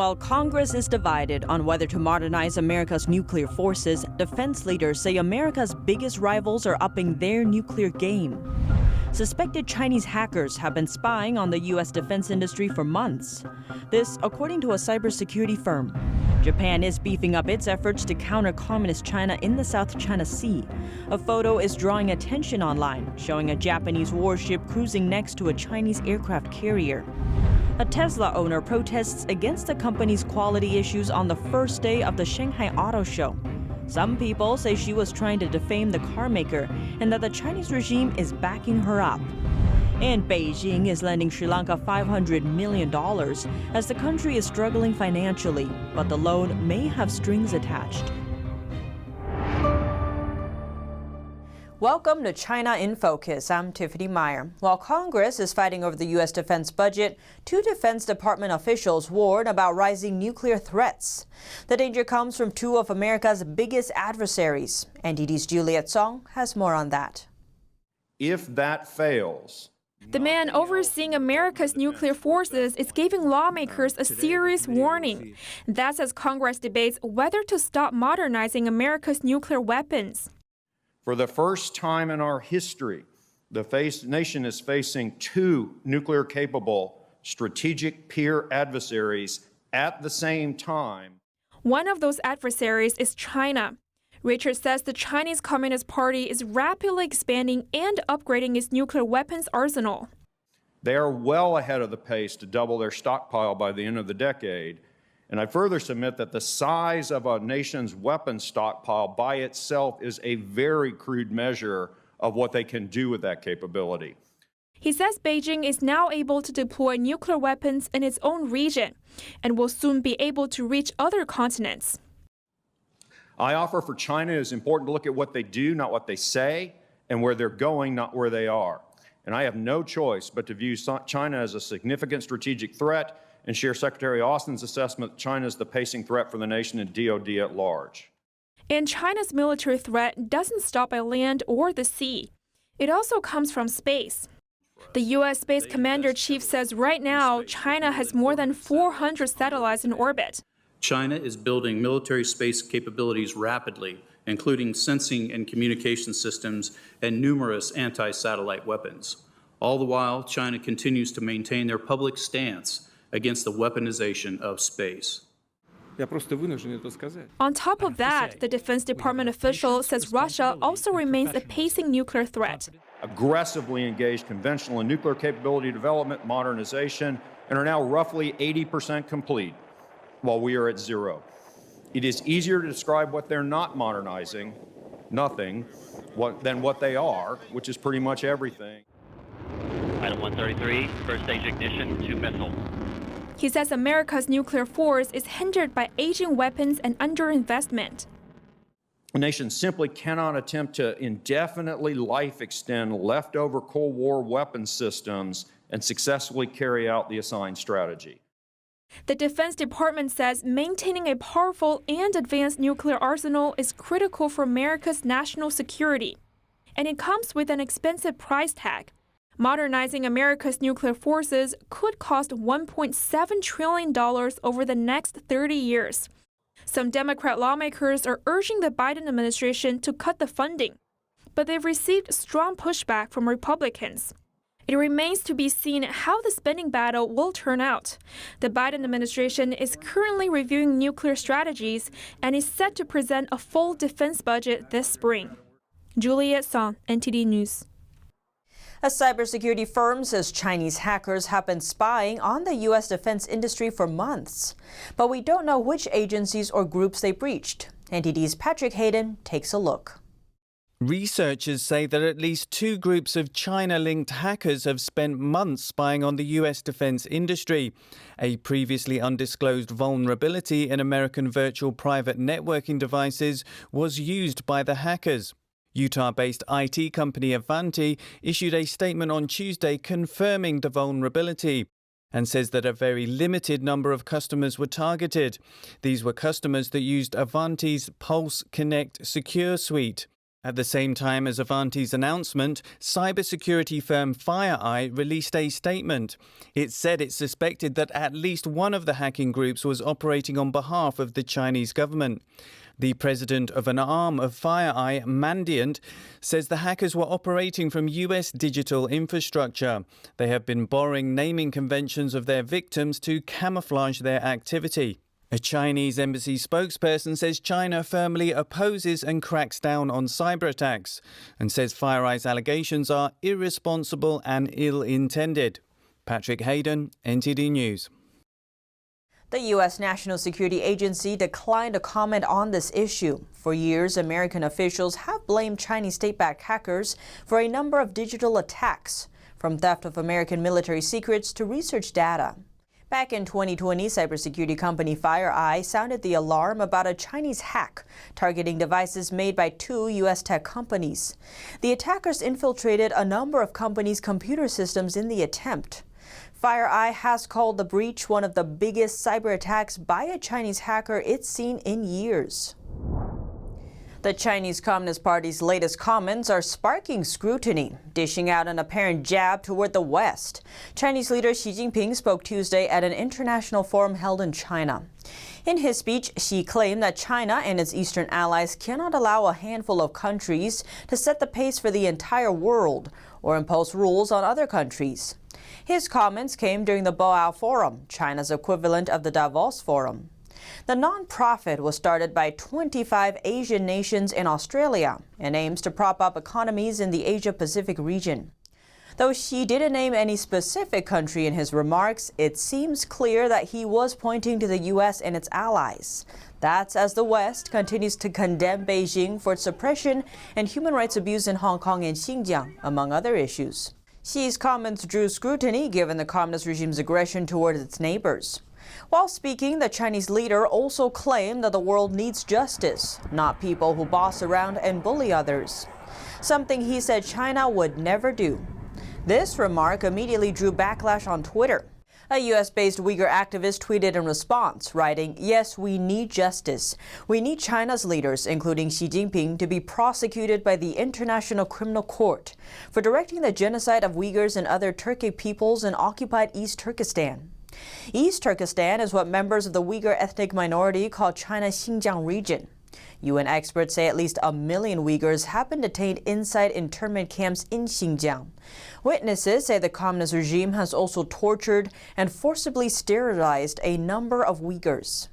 While Congress is divided on whether to modernize America's nuclear forces, defense leaders say America's biggest rivals are upping their nuclear game. Suspected Chinese hackers have been spying on the U.S. defense industry for months. This, according to a cybersecurity firm. Japan is beefing up its efforts to counter communist China in the South China Sea. A photo is drawing attention online, showing a Japanese warship cruising next to a Chinese aircraft carrier. A Tesla owner protests against the company's quality issues on the first day of the Shanghai Auto Show. Some people say she was trying to defame the car maker and that the Chinese regime is backing her up. And Beijing is lending Sri Lanka $500 million as the country is struggling financially, but the loan may have strings attached. Welcome to China in Focus. I'm Tiffany Meyer. While Congress is fighting over the U.S. defense budget, two Defense Department officials warn about rising nuclear threats. The danger comes from two of America's biggest adversaries. NTD's Juliet Song has more on that. If that fails, the man overseeing America's nuclear forces is giving lawmakers a serious warning. That's as Congress debates whether to stop modernizing America's nuclear weapons. for the first time in our history, the nation is facing two nuclear-capable strategic peer adversaries at the same time. One of those adversaries is China. Richard says the Chinese Communist Party is rapidly expanding and upgrading its nuclear weapons arsenal. They are well ahead of the pace to double their stockpile by the end of the decade. And I further submit that the size of a nation's weapons stockpile by itself is a very crude measure of what they can do with that capability. He says Beijing is now able to deploy nuclear weapons in its own region and will soon be able to reach other continents. I offer for China it is important to look at what they do, not what they say, and where they're going, not where they are. And I have no choice but to view China as a significant strategic threat and share Secretary Austin's assessment that China is the pacing threat for the nation and DoD at large. And China's military threat doesn't stop by land or the sea. It also comes from space. The U.S. Space Commander-in-Chief says right now China has more than 400 satellites in orbit. China is building military space capabilities rapidly, including sensing and communication systems and numerous anti-satellite weapons. All the while, China continues to maintain their public stance against the weaponization of space. On top of that, the Defense Department official says Russia also remains a pacing nuclear threat. Aggressively engaged conventional and nuclear capability development, modernization, and are now roughly 80% complete, while we are at zero. It is easier to describe what they're not modernizing, nothing, than what they are, which is pretty much everything. Item 133, first stage ignition, 2 missiles. He says America's nuclear force is hindered by aging weapons and underinvestment. A nation simply cannot attempt to indefinitely life extend leftover Cold War weapon systems and successfully carry out the assigned strategy. The Defense Department says maintaining a powerful and advanced nuclear arsenal is critical for America's national security. And it comes with an expensive price tag. Modernizing America's nuclear forces could cost $1.7 trillion over the next 30 years. Some Democrat lawmakers are urging the Biden administration to cut the funding, but they've received strong pushback from Republicans. It remains to be seen how the spending battle will turn out. The Biden administration is currently reviewing nuclear strategies and is set to present a full defense budget this spring. Juliet Song, NTD News. A cybersecurity firm says Chinese hackers have been spying on the U.S. defense industry for months. But we don't know which agencies or groups they breached. NTD's Patrick Hayden takes a look. Researchers say that at least two groups of China-linked hackers have spent months spying on the U.S. defense industry. A previously undisclosed vulnerability in American virtual private networking devices was used by the hackers. Utah-based IT company Avanti issued a statement on Tuesday confirming the vulnerability and says that a very limited number of customers were targeted. These were customers that used Avanti's Pulse Connect secure suite. At the same time as Avanti's announcement, cybersecurity firm FireEye released a statement. It said it suspected that at least one of the hacking groups was operating on behalf of the Chinese government. The president of an arm of FireEye, Mandiant, says the hackers were operating from US digital infrastructure. They have been borrowing naming conventions of their victims to camouflage their activity. A Chinese embassy spokesperson says China firmly opposes and cracks down on cyber attacks and says FireEye's allegations are irresponsible and ill-intended. Patrick Hayden, NTD News. The U.S. National Security Agency declined to comment on this issue. For years, American officials have blamed Chinese state-backed hackers for a number of digital attacks, from theft of American military secrets to research data. Back in 2020, cybersecurity company FireEye sounded the alarm about a Chinese hack targeting devices made by 2 U.S. tech companies. The attackers infiltrated a number of companies' computer systems in the attempt. FireEye has called the breach one of the biggest cyber attacks by a Chinese hacker it's seen in years. The Chinese Communist Party's latest comments are sparking scrutiny, dishing out an apparent jab toward the West. Chinese leader Xi Jinping spoke Tuesday at an international forum held in China. In his speech, Xi claimed that China and its eastern allies cannot allow a handful of countries to set the pace for the entire world or impose rules on other countries. His comments came during the Boao Forum, China's equivalent of the Davos Forum. The non-profit was started by 25 Asian nations in Australia and aims to prop up economies in the Asia-Pacific region. Though Xi didn't name any specific country in his remarks, it seems clear that he was pointing to the U.S. and its allies. That's as the West continues to condemn Beijing for its suppression and human rights abuse in Hong Kong and Xinjiang, among other issues. Xi's comments drew scrutiny given the communist regime's aggression towards its neighbors. While speaking, the Chinese leader also claimed that the world needs justice, not people who boss around and bully others, something he said China would never do. This remark immediately drew backlash on Twitter. A U.S.-based Uyghur activist tweeted in response, writing, "Yes, we need justice. We need China's leaders, including Xi Jinping, to be prosecuted by the International Criminal Court for directing the genocide of Uyghurs and other Turkic peoples in occupied East Turkestan." East Turkestan is what members of the Uyghur ethnic minority call China's Xinjiang region. UN experts say at least 1 million Uyghurs have been detained inside internment camps in Xinjiang. Witnesses say the communist regime has also tortured and forcibly sterilized a number of Uyghurs.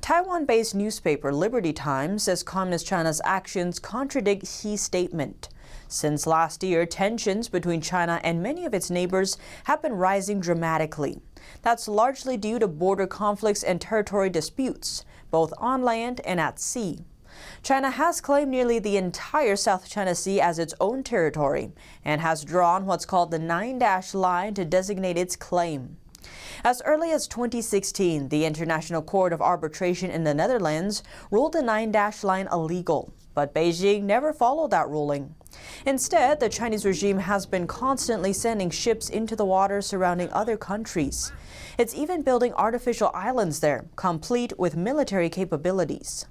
Taiwan-based newspaper Liberty Times says Communist China's actions contradict Xi's statement. Since last year, tensions between China and many of its neighbors have been rising dramatically. That's largely due to border conflicts and territory disputes, both on land and at sea. China has claimed nearly the entire South China Sea as its own territory and has drawn what's called the 9-dash line to designate its claim. As early as 2016, the International Court of Arbitration in the Netherlands ruled the 9-dash line illegal, but Beijing never followed that ruling. Instead, the Chinese regime has been constantly sending ships into the waters surrounding other countries. It's even building artificial islands there, complete with military capabilities.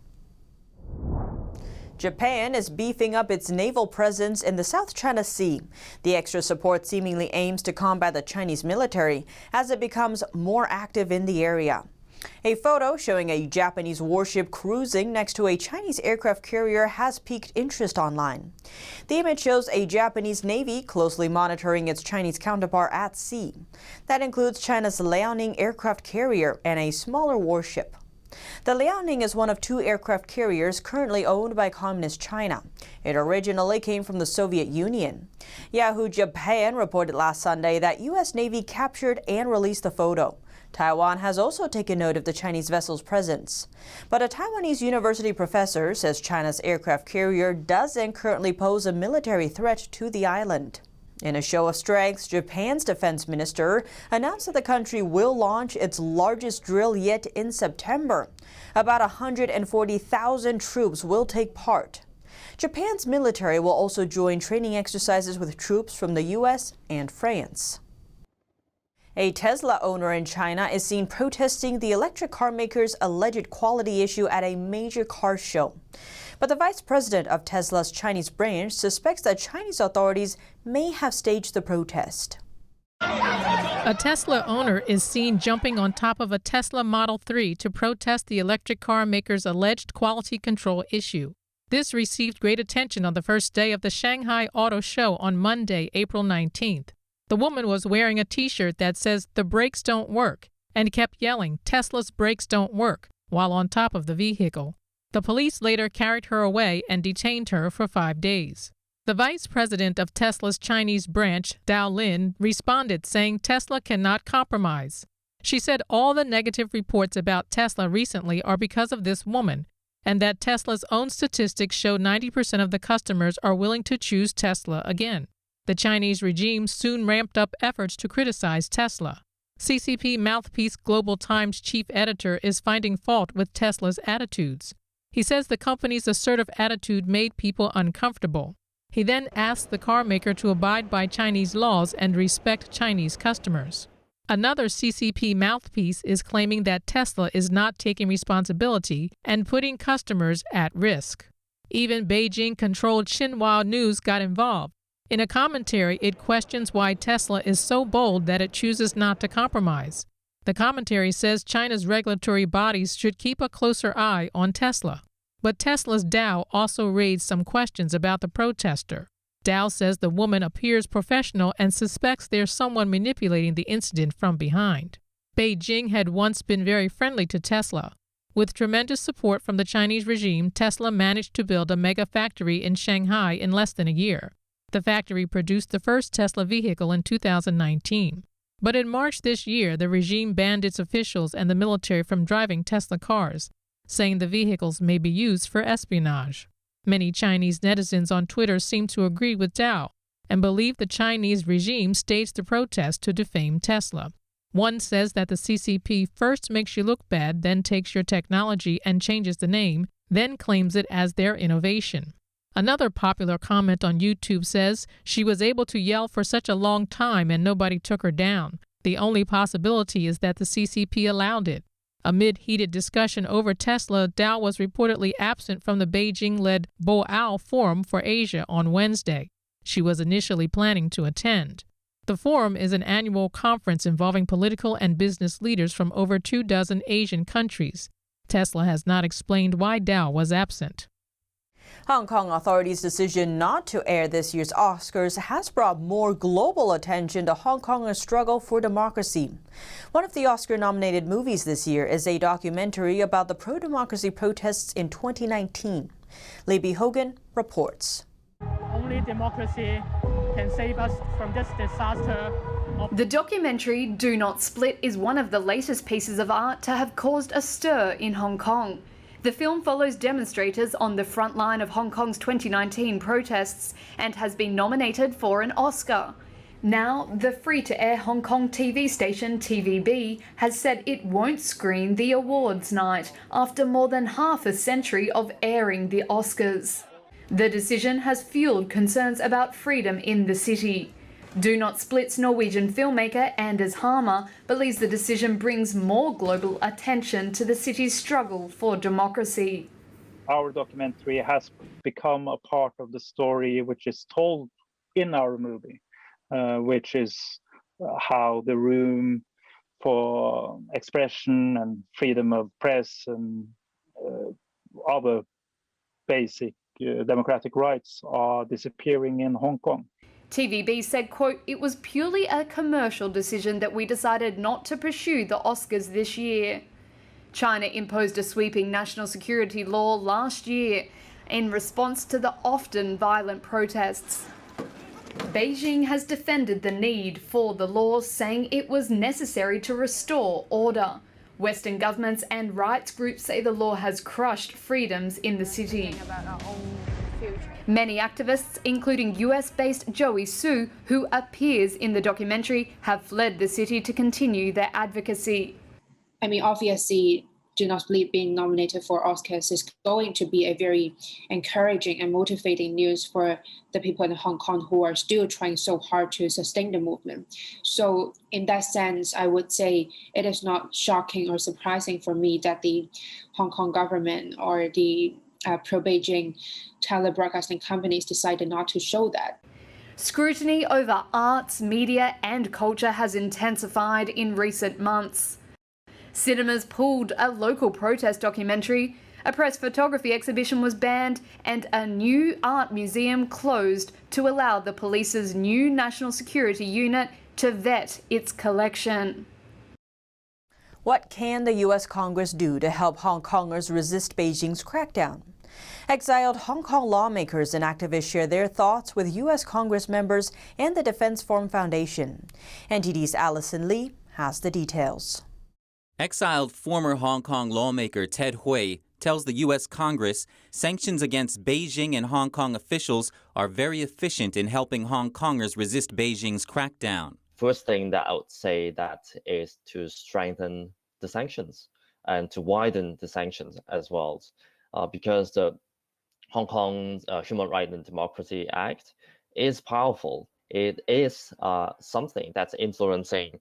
Japan is beefing up its naval presence in the South China Sea. The extra support seemingly aims to combat the Chinese military as it becomes more active in the area. A photo showing a Japanese warship cruising next to a Chinese aircraft carrier has piqued interest online. The image shows a Japanese Navy closely monitoring its Chinese counterpart at sea. That includes China's Liaoning aircraft carrier and a smaller warship. The Liaoning is one of 2 aircraft carriers currently owned by Communist China. It originally came from the Soviet Union. Yahoo Japan reported last Sunday that U.S. Navy captured and released the photo. Taiwan has also taken note of the Chinese vessel's presence. But a Taiwanese university professor says China's aircraft carrier doesn't currently pose a military threat to the island. In a show of strength, Japan's defense minister announced that the country will launch its largest drill yet in September. About 140,000 troops will take part. Japan's military will also join training exercises with troops from the U.S. and France. A Tesla owner in China is seen protesting the electric car maker's alleged quality issue at a major car show. But the vice president of Tesla's Chinese branch suspects that Chinese authorities may have staged the protest. A Tesla owner is seen jumping on top of a Tesla Model 3 to protest the electric car maker's alleged quality control issue. This received great attention on the first day of the Shanghai Auto Show on Monday, April 19th. The woman was wearing a T-shirt that says, "The brakes don't work," and kept yelling, "Tesla's brakes don't work," while on top of the vehicle. The police later carried her away and detained her for 5 days. The vice president of Tesla's Chinese branch, Dao Lin, responded saying Tesla cannot compromise. She said all the negative reports about Tesla recently are because of this woman, and that Tesla's own statistics show 90% of the customers are willing to choose Tesla again. The Chinese regime soon ramped up efforts to criticize Tesla. CCP mouthpiece Global Times chief editor is finding fault with Tesla's attitudes. He says the company's assertive attitude made people uncomfortable. He then asked the car maker to abide by Chinese laws and respect Chinese customers. Another CCP mouthpiece is claiming that Tesla is not taking responsibility and putting customers at risk. Even Beijing-controlled Xinhua News got involved. In a commentary, it questions why Tesla is so bold that it chooses not to compromise. The commentary says China's regulatory bodies should keep a closer eye on Tesla. But Tesla's Dao also raised some questions about the protester. Dao says the woman appears professional and suspects there's someone manipulating the incident from behind. Beijing had once been very friendly to Tesla. With tremendous support from the Chinese regime, Tesla managed to build a mega factory in Shanghai in less than a year. The factory produced the first Tesla vehicle in 2019. But in March this year, the regime banned its officials and the military from driving Tesla cars, saying the vehicles may be used for espionage. Many Chinese netizens on Twitter seem to agree with Dao and believe the Chinese regime staged the protest to defame Tesla. One says that the CCP first makes you look bad, then takes your technology and changes the name, then claims it as their innovation. Another popular comment on YouTube says she was able to yell for such a long time and nobody took her down. The only possibility is that the CCP allowed it. Amid heated discussion over Tesla, Dao was reportedly absent from the Beijing-led Boao Forum for Asia on Wednesday. She was initially planning to attend. The forum is an annual conference involving political and business leaders from over 24 Asian countries. Tesla has not explained why Dao was absent. Hong Kong authorities' decision not to air this year's Oscars has brought more global attention to Hong Kong's struggle for democracy. One of the Oscar-nominated movies this year is a documentary about the pro-democracy protests in 2019. Libby Hogan reports. Only democracy can save us from this disaster. The documentary Do Not Split is one of the latest pieces of art to have caused a stir in Hong Kong. The film follows demonstrators on the front line of Hong Kong's 2019 protests and has been nominated for an Oscar. Now, the free-to-air Hong Kong TV station TVB has said it won't screen the awards night after more than half a century of airing the Oscars. The decision has fueled concerns about freedom in the city. Do Not Split's Norwegian filmmaker Anders Harmer believes the decision brings more global attention to the city's struggle for democracy. Our documentary has become a part of the story which is told in our movie, which is how the room for expression and freedom of press and other basic democratic rights are disappearing in Hong Kong. TVB said, quote, "It was purely a commercial decision that we decided not to pursue the Oscars this year." China imposed a sweeping national security law last year in response to the often violent protests. Beijing has defended the need for the law, saying it was necessary to restore order. Western governments and rights groups say the law has crushed freedoms in the city. Many activists, including US-based Joey Su, who appears in the documentary, have fled the city to continue their advocacy. I mean, obviously, Do Not Split being nominated for Oscars is going to be a very encouraging and motivating news for the people in Hong Kong who are still trying so hard to sustain the movement. So in that sense, I would say it is not shocking or surprising for me that the Hong Kong government or the pro-Beijing telebroadcasting companies decided not to show that. Scrutiny over arts, media and culture has intensified in recent months. Cinemas pulled a local protest documentary, a press photography exhibition was banned, and a new art museum closed to allow the police's new national security unit to vet its collection. What can the U.S. Congress do to help Hong Kongers resist Beijing's crackdown? Exiled Hong Kong lawmakers and activists share their thoughts with U.S. Congress members and the Defense Forum Foundation. NTD's Allison Lee has the details. Exiled former Hong Kong lawmaker Ted Hui tells the U.S. Congress sanctions against Beijing and Hong Kong officials are very efficient in helping Hong Kongers resist Beijing's crackdown. First thing that I would say that is to strengthen the sanctions and to widen the sanctions as well, because the Hong Kong Human Rights and Democracy Act is powerful. It is something that's influencing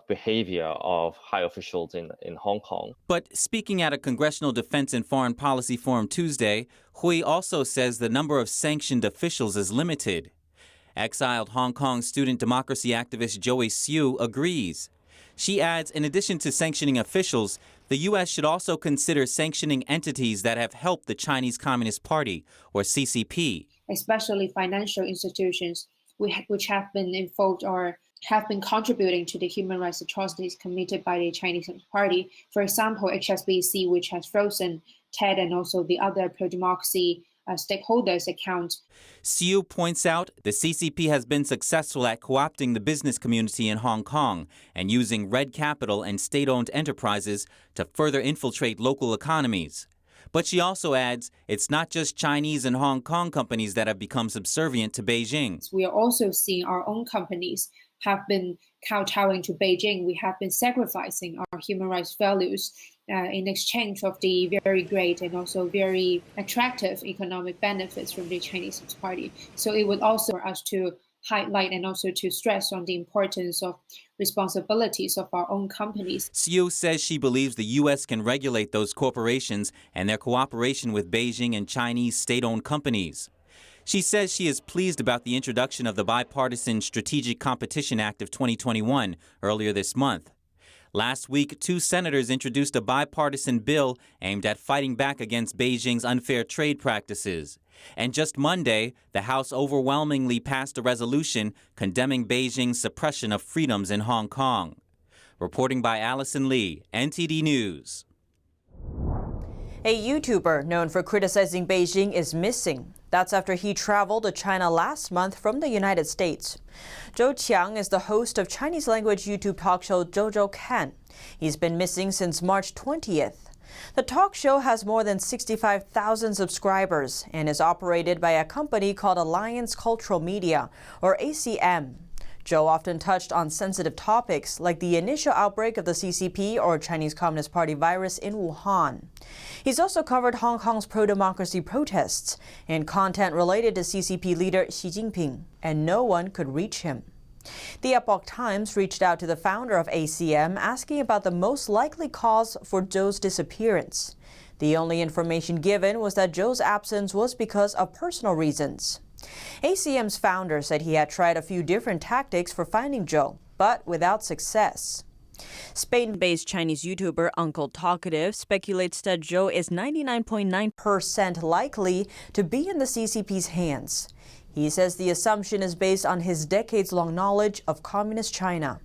behavior of high officials in Hong Kong. But speaking at a Congressional Defense and Foreign Policy Forum Tuesday, Hui also says the number of sanctioned officials is limited. Exiled Hong Kong student democracy activist Joey Siu agrees. She adds, in addition to sanctioning officials, the U.S. should also consider sanctioning entities that have helped the Chinese Communist Party, or CCP. Especially financial institutions which have been involved or have been contributing to the human rights atrocities committed by the Chinese Communist Party. For example, HSBC, which has frozen TED and also the other pro-democracy stakeholders' accounts. Siu points out the CCP has been successful at co-opting the business community in Hong Kong and using red capital and state-owned enterprises to further infiltrate local economies. But she also adds it's not just Chinese and Hong Kong companies that have become subservient to Beijing. We are also seeing our own companies have been kowtowing to Beijing. We have been sacrificing our human rights values in exchange of the very great and also very attractive economic benefits from the Chinese Communist Party. So it would also for us to highlight and also to stress on the importance of responsibilities of our own companies. Siu says she believes the U.S. can regulate those corporations and their cooperation with Beijing and Chinese state-owned companies. She says she is pleased about the introduction of the Bipartisan Strategic Competition Act of 2021 earlier this month. Last week, 2 senators introduced a bipartisan bill aimed at fighting back against Beijing's unfair trade practices. And just Monday, the House overwhelmingly passed a resolution condemning Beijing's suppression of freedoms in Hong Kong. Reporting by Allison Lee, NTD News. A YouTuber known for criticizing Beijing is missing. That's after he traveled to China last month from the United States. Zhou Qiang is the host of Chinese-language YouTube talk show Zhou Kan. He's been missing since March 20th. The talk show has more than 65,000 subscribers and is operated by a company called Alliance Cultural Media, or ACM. Zhou often touched on sensitive topics like the initial outbreak of the CCP or Chinese Communist Party virus in Wuhan. He's also covered Hong Kong's pro-democracy protests and content related to CCP leader Xi Jinping, and no one could reach him. The Epoch Times reached out to the founder of ACM asking about the most likely cause for Zhou's disappearance. The only information given was that Zhou's absence was because of personal reasons. ACM's founder said he had tried a few different tactics for finding Zhou, but without success. Spain-based Chinese YouTuber Uncle Talkative speculates that Zhou is 99.9% likely to be in the CCP's hands. He says the assumption is based on his decades-long knowledge of communist China.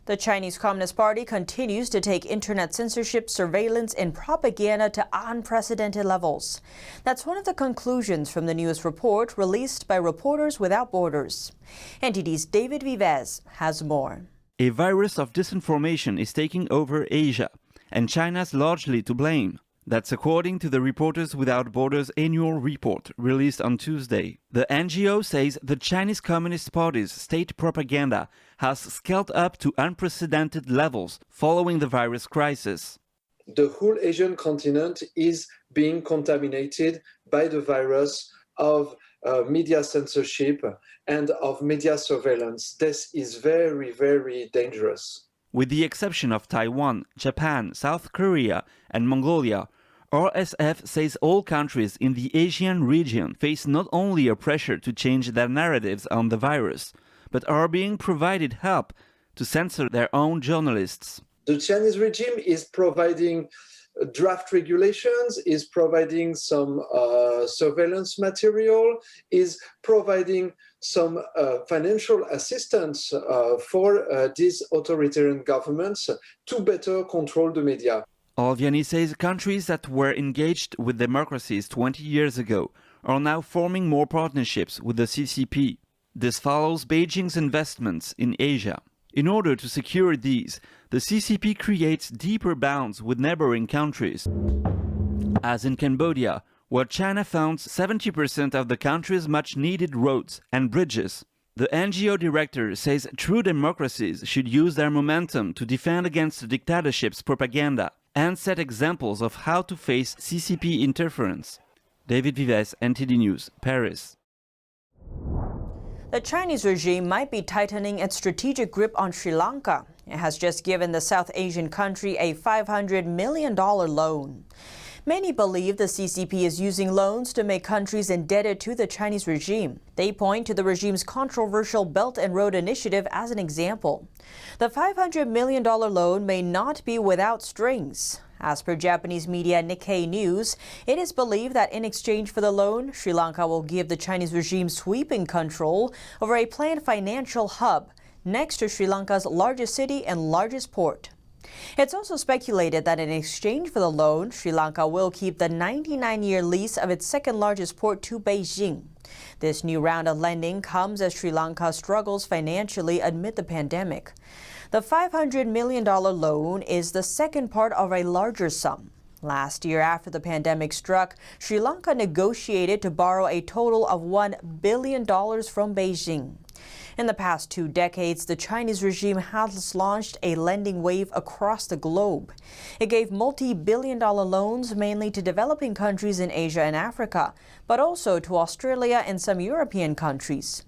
The Chinese Communist Party continues to take internet censorship, surveillance, and propaganda to unprecedented levels. That's one of the conclusions from the newest report released by Reporters Without Borders. NTD's David Vives has more. A virus of disinformation is taking over Asia, and China's largely to blame. That's according to the Reporters Without Borders annual report released on Tuesday. The NGO says the Chinese Communist Party's state propaganda has scaled up to unprecedented levels following the virus crisis. The whole Asian continent is being contaminated by the virus of media censorship and of media surveillance. This is very, very dangerous. With the exception of Taiwan, Japan, South Korea, and Mongolia, RSF says all countries in the Asian region face not only a pressure to change their narratives on the virus, but are being provided help to censor their own journalists. The Chinese regime is providing draft regulations, is providing some surveillance material, is providing some financial assistance for these authoritarian governments to better control the media. Olviani says countries that were engaged with democracies 20 years ago are now forming more partnerships with the CCP. This follows Beijing's investments in Asia. In order to secure these, the CCP creates deeper bonds with neighboring countries, as in Cambodia, where China funds 70% of the country's much-needed roads and bridges. The NGO director says true democracies should use their momentum to defend against the dictatorship's propaganda and set examples of how to face CCP interference. David Vives, NTD News, Paris. The Chinese regime might be tightening its strategic grip on Sri Lanka. It has just given the South Asian country a $500 million loan. Many believe the CCP is using loans to make countries indebted to the Chinese regime. They point to the regime's controversial Belt and Road Initiative as an example. The $500 million loan may not be without strings. As per Japanese media Nikkei News, it is believed that in exchange for the loan, Sri Lanka will give the Chinese regime sweeping control over a planned financial hub next to Sri Lanka's largest city and largest port. It's also speculated that in exchange for the loan, Sri Lanka will keep the 99-year lease of its second largest port to Beijing. This new round of lending comes as Sri Lanka struggles financially amid the pandemic. The $500 million loan is the second part of a larger sum. Last year, after the pandemic struck, Sri Lanka negotiated to borrow a total of $1 billion from Beijing. In the past 2 decades, the Chinese regime has launched a lending wave across the globe. It gave multi-billion-dollar loans mainly to developing countries in Asia and Africa, but also to Australia and some European countries.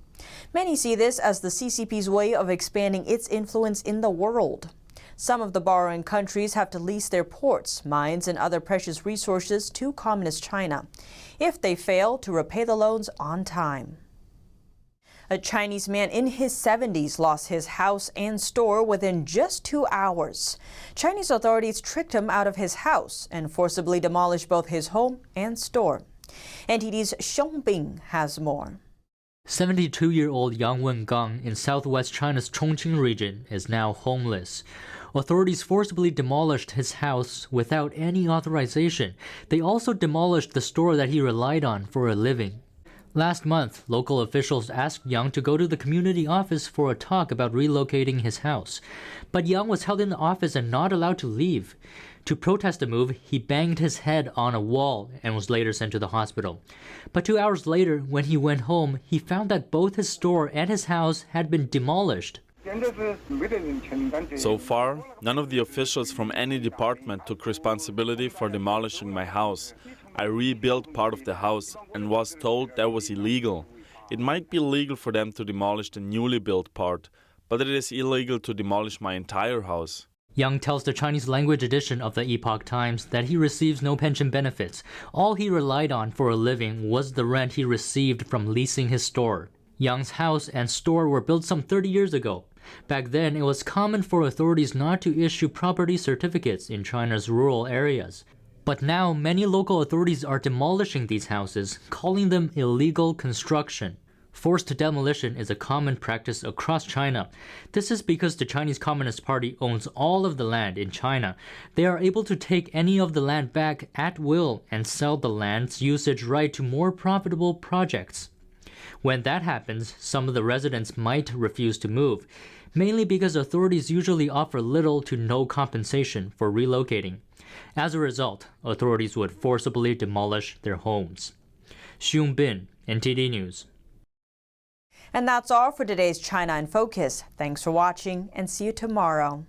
Many see this as the CCP's way of expanding its influence in the world. Some of the borrowing countries have to lease their ports, mines, and other precious resources to Communist China if they fail to repay the loans on time. A Chinese man in his 70s lost his house and store within just 2 hours. Chinese authorities tricked him out of his house and forcibly demolished both his home and store. NTD's Shanghai has more. 72-year-old Yang Wengang in southwest China's Chongqing region is now homeless. Authorities forcibly demolished his house without any authorization. They also demolished the store that he relied on for a living. Last month, local officials asked Yang to go to the community office for a talk about relocating his house. But Yang was held in the office and not allowed to leave. To protest the move, he banged his head on a wall and was later sent to the hospital. But 2 hours later, when he went home, he found that both his store and his house had been demolished. So far, none of the officials from any department took responsibility for demolishing my house. I rebuilt part of the house and was told that was illegal. It might be legal for them to demolish the newly built part, but it is illegal to demolish my entire house. Yang tells the Chinese language edition of the Epoch Times that he receives no pension benefits. All he relied on for a living was the rent he received from leasing his store. Yang's house and store were built some 30 years ago. Back then, it was common for authorities not to issue property certificates in China's rural areas. But now, many local authorities are demolishing these houses, calling them illegal construction. Forced demolition is a common practice across China. This is because the Chinese Communist Party owns all of the land in China. They are able to take any of the land back at will and sell the land's usage right to more profitable projects. When that happens, some of the residents might refuse to move, mainly because authorities usually offer little to no compensation for relocating. As a result, authorities would forcibly demolish their homes. Xiong Bin, NTD News. And that's all for today's China in Focus. Thanks for watching and see you tomorrow.